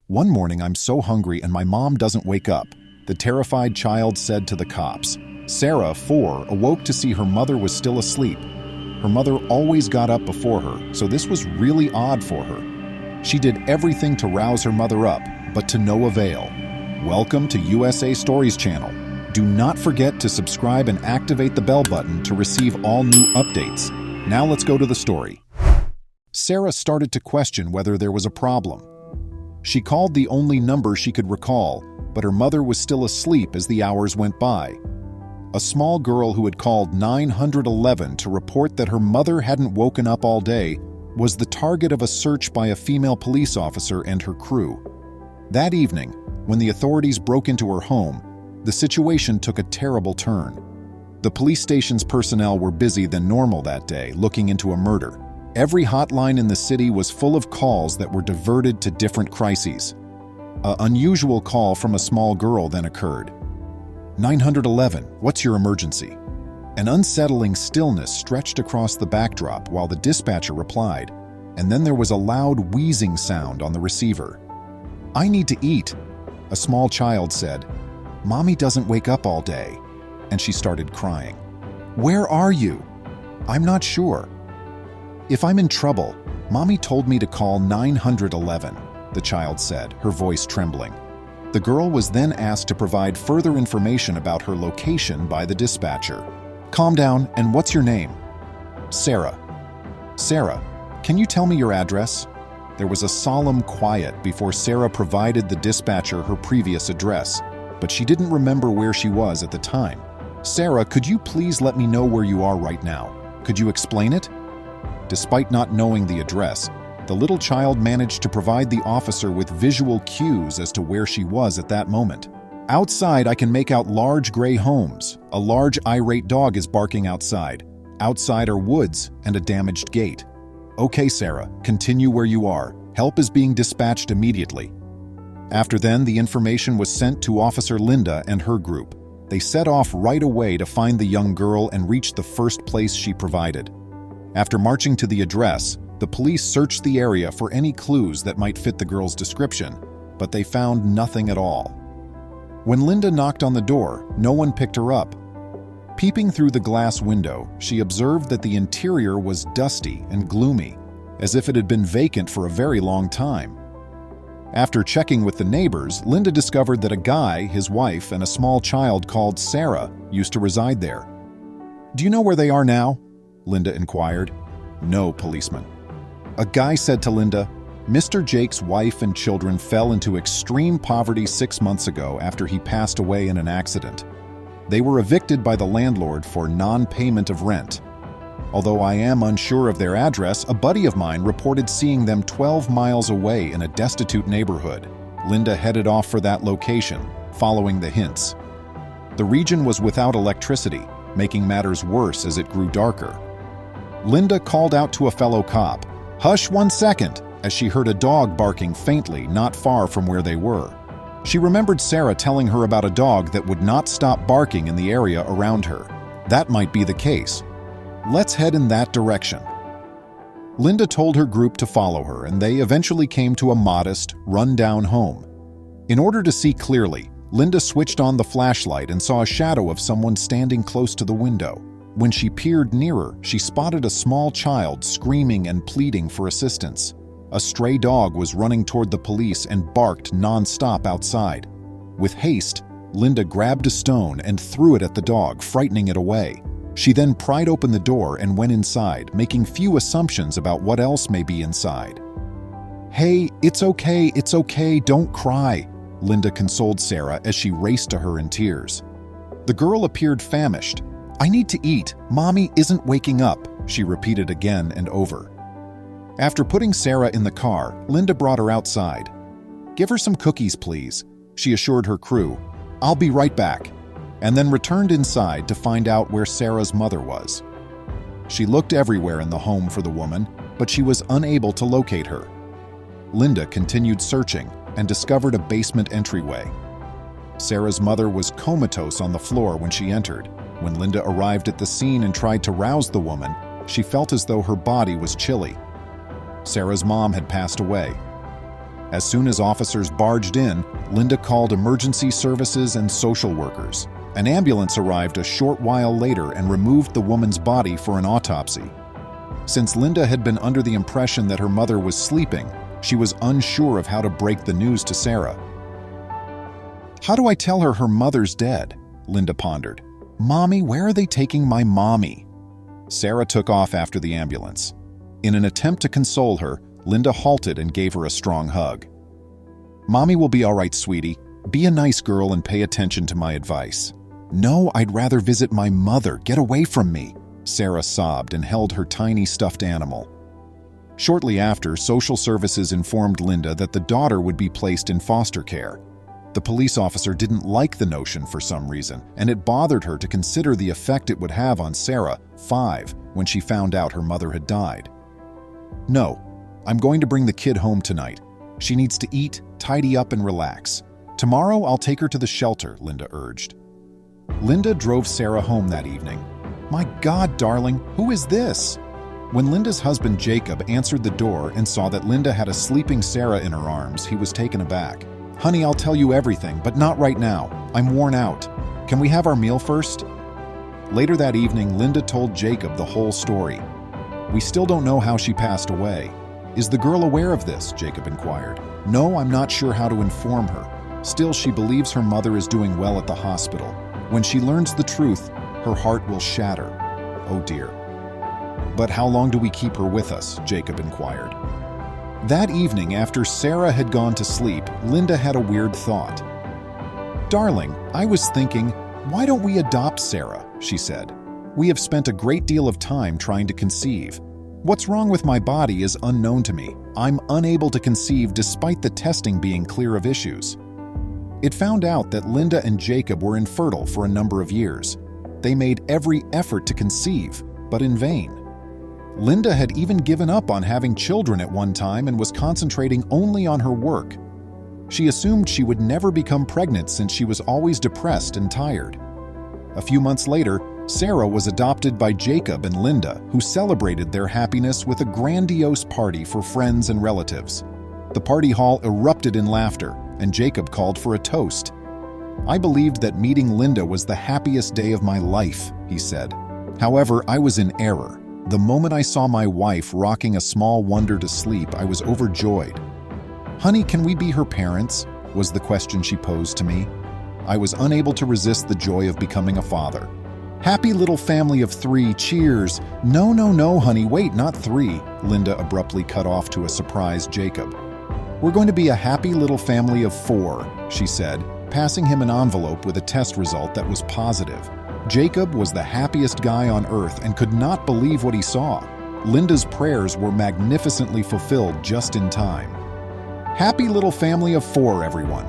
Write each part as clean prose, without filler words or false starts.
"One morning I'm so hungry and my mom doesn't wake up," the terrified child said to the cops. Sarah, 4, awoke to see her mother was still asleep. Her mother always got up before her, so this was really odd for her. She did everything to rouse her mother up, but to no avail. Welcome to USA Stories channel. Do not forget to subscribe and activate the bell button to receive all new updates. Now let's go to the story. Sarah started to question whether there was a problem. She called the only number she could recall, but her mother was still asleep as the hours went by. A small girl who had called 911 to report that her mother hadn't woken up all day was the target of a search by a female police officer and her crew. That evening, when the authorities broke into her home, the situation took a terrible turn. The police station's personnel were busier than normal that day, looking into a murder. Every hotline in the city was full of calls that were diverted to different crises. An unusual call from a small girl then occurred. 911, what's your emergency? An unsettling stillness stretched across the backdrop while the dispatcher replied, and then there was a loud wheezing sound on the receiver. I need to eat, a small child said. Mommy doesn't wake up all day. And she started crying. Where are you? I'm not sure. If I'm in trouble, Mommy told me to call 911, the child said, her voice trembling. The girl was then asked to provide further information about her location by the dispatcher. Calm down, and what's your name? Sarah. Sarah, can you tell me your address? There was a solemn quiet before Sarah provided the dispatcher her previous address, but she didn't remember where she was at the time. Sarah, could you please let me know where you are right now? Could you explain it? Despite not knowing the address, the little child managed to provide the officer with visual cues as to where she was at that moment. Outside, I can make out large gray homes. A large irate dog is barking outside. Outside are woods and a damaged gate. Okay, Sarah, continue where you are. Help is being dispatched immediately. After then, the information was sent to Officer Linda and her group. They set off right away to find the young girl and reach the first place she provided. After marching to the address, the police searched the area for any clues that might fit the girl's description, but they found nothing at all. When Linda knocked on the door, no one picked her up. Peeping through the glass window, she observed that the interior was dusty and gloomy, as if it had been vacant for a very long time. After checking with the neighbors, Linda discovered that a guy, his wife, and a small child called Sarah used to reside there. Do you know where they are now? Linda inquired. No, policeman. A guy said to Linda, Mr. Jake's wife and children fell into extreme poverty 6 months ago after he passed away in an accident. They were evicted by the landlord for non-payment of rent. Although I am unsure of their address, a buddy of mine reported seeing them 12 miles away in a destitute neighborhood. Linda headed off for that location, following the hints. The region was without electricity, making matters worse as it grew darker. Linda called out to a fellow cop, "Hush 1 second," as she heard a dog barking faintly not far from where they were. She remembered Sarah telling her about a dog that would not stop barking in the area around her. That might be the case. Let's head in that direction. Linda told her group to follow her, and they eventually came to a modest, run-down home. In order to see clearly, Linda switched on the flashlight and saw a shadow of someone standing close to the window. When she peered nearer, she spotted a small child screaming and pleading for assistance. A stray dog was running toward the police and barked non-stop outside. With haste, Linda grabbed a stone and threw it at the dog, frightening it away. She then pried open the door and went inside, making few assumptions about what else may be inside. Hey, it's okay, don't cry, Linda consoled Sarah as she raced to her in tears. The girl appeared famished. I need to eat, Mommy isn't waking up, she repeated again and over. After putting Sarah in the car, Linda brought her outside. Give her some cookies, please, she assured her crew. I'll be right back, and then returned inside to find out where Sarah's mother was. She looked everywhere in the home for the woman, but she was unable to locate her. Linda continued searching and discovered a basement entryway. Sarah's mother was comatose on the floor when she entered. When Linda arrived at the scene and tried to rouse the woman, she felt as though her body was chilly. Sarah's mom had passed away. As soon as officers barged in, Linda called emergency services and social workers. An ambulance arrived a short while later and removed the woman's body for an autopsy. Since Linda had been under the impression that her mother was sleeping, she was unsure of how to break the news to Sarah. "How do I tell her her mother's dead?" Linda pondered. "Mommy, where are they taking my mommy?" Sarah took off after the ambulance. In an attempt to console her, Linda halted and gave her a strong hug. "Mommy will be all right, sweetie. Be a nice girl and pay attention to my advice." "No, I'd rather visit my mother. Get away from me," Sarah sobbed and held her tiny stuffed animal. Shortly after, social services informed Linda that the daughter would be placed in foster care. The police officer didn't like the notion for some reason, and it bothered her to consider the effect it would have on Sarah, 5, when she found out her mother had died. "No, I'm going to bring the kid home tonight. She needs to eat, tidy up, and relax. Tomorrow I'll take her to the shelter," Linda urged. Linda drove Sarah home that evening. "My God, darling, who is this?" When Linda's husband Jacob answered the door and saw that Linda had a sleeping Sarah in her arms, he was taken aback. "Honey, I'll tell you everything, but not right now. I'm worn out. Can we have our meal first?" Later that evening, Linda told Jacob the whole story. "We still don't know how she passed away. Is the girl aware of this?" Jacob inquired. "No, I'm not sure how to inform her. Still, she believes her mother is doing well at the hospital. When she learns the truth, her heart will shatter. Oh dear." "But how long do we keep her with us?" Jacob inquired. That evening, after Sarah had gone to sleep, Linda had a weird thought. "Darling, I was thinking, why don't we adopt Sarah?" she said. "We have spent a great deal of time trying to conceive. What's wrong with my body is unknown to me. I'm unable to conceive despite the testing being clear of issues." It found out that Linda and Jacob were infertile for a number of years. They made every effort to conceive, but in vain. Linda had even given up on having children at one time and was concentrating only on her work. She assumed she would never become pregnant since she was always depressed and tired. A few months later, Sarah was adopted by Jacob and Linda, who celebrated their happiness with a grandiose party for friends and relatives. The party hall erupted in laughter, and Jacob called for a toast. "I believed that meeting Linda was the happiest day of my life," he said. "However, I was in error. The moment I saw my wife rocking a small wonder to sleep, I was overjoyed." "Honey, can we be her parents?" was the question she posed to me. I was unable to resist the joy of becoming a father. "Happy little family of 3, cheers!" No, honey, wait, not 3, Linda abruptly cut off to a surprised Jacob. "We're going to be a happy little family of 4, she said, passing him an envelope with a test result that was positive. Jacob was the happiest guy on earth and could not believe what he saw. Linda's prayers were magnificently fulfilled just in time. "Happy little family of 4, everyone."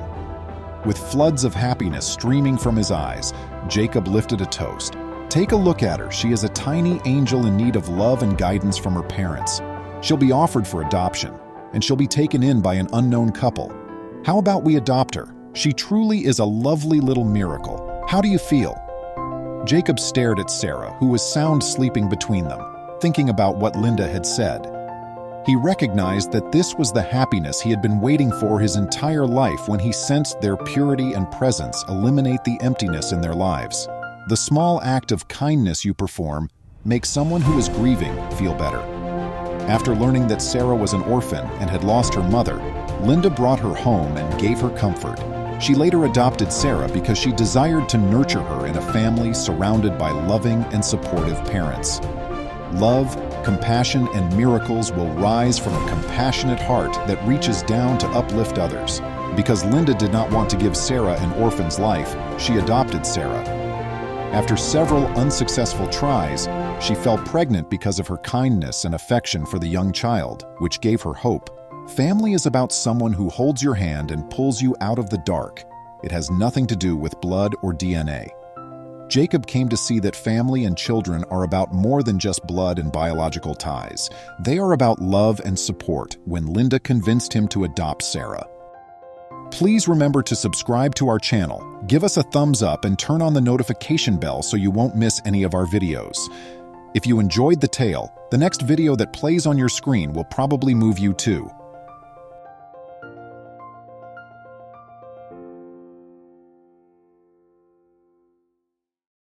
With floods of happiness streaming from his eyes, Jacob lifted a toast. "Take a look at her. She is a tiny angel in need of love and guidance from her parents. She'll be offered for adoption, and she'll be taken in by an unknown couple. How about we adopt her? She truly is a lovely little miracle. How do you feel?" Jacob stared at Sarah, who was sound sleeping between them, thinking about what Linda had said. He recognized that this was the happiness he had been waiting for his entire life when he sensed their purity and presence eliminate the emptiness in their lives. The small act of kindness you perform makes someone who is grieving feel better. After learning that Sarah was an orphan and had lost her mother, Linda brought her home and gave her comfort. She later adopted Sarah because she desired to nurture her in a family surrounded by loving and supportive parents. Love, compassion, and miracles will rise from a compassionate heart that reaches down to uplift others. Because Linda did not want to give Sarah an orphan's life, she adopted Sarah. After several unsuccessful tries, she fell pregnant because of her kindness and affection for the young child, which gave her hope. Family is about someone who holds your hand and pulls you out of the dark. It has nothing to do with blood or DNA. Jacob came to see that family and children are about more than just blood and biological ties. They are about love and support when Linda convinced him to adopt Sarah. Please remember to subscribe to our channel, give us a thumbs up, and turn on the notification bell so you won't miss any of our videos. If you enjoyed the tale, the next video that plays on your screen will probably move you too.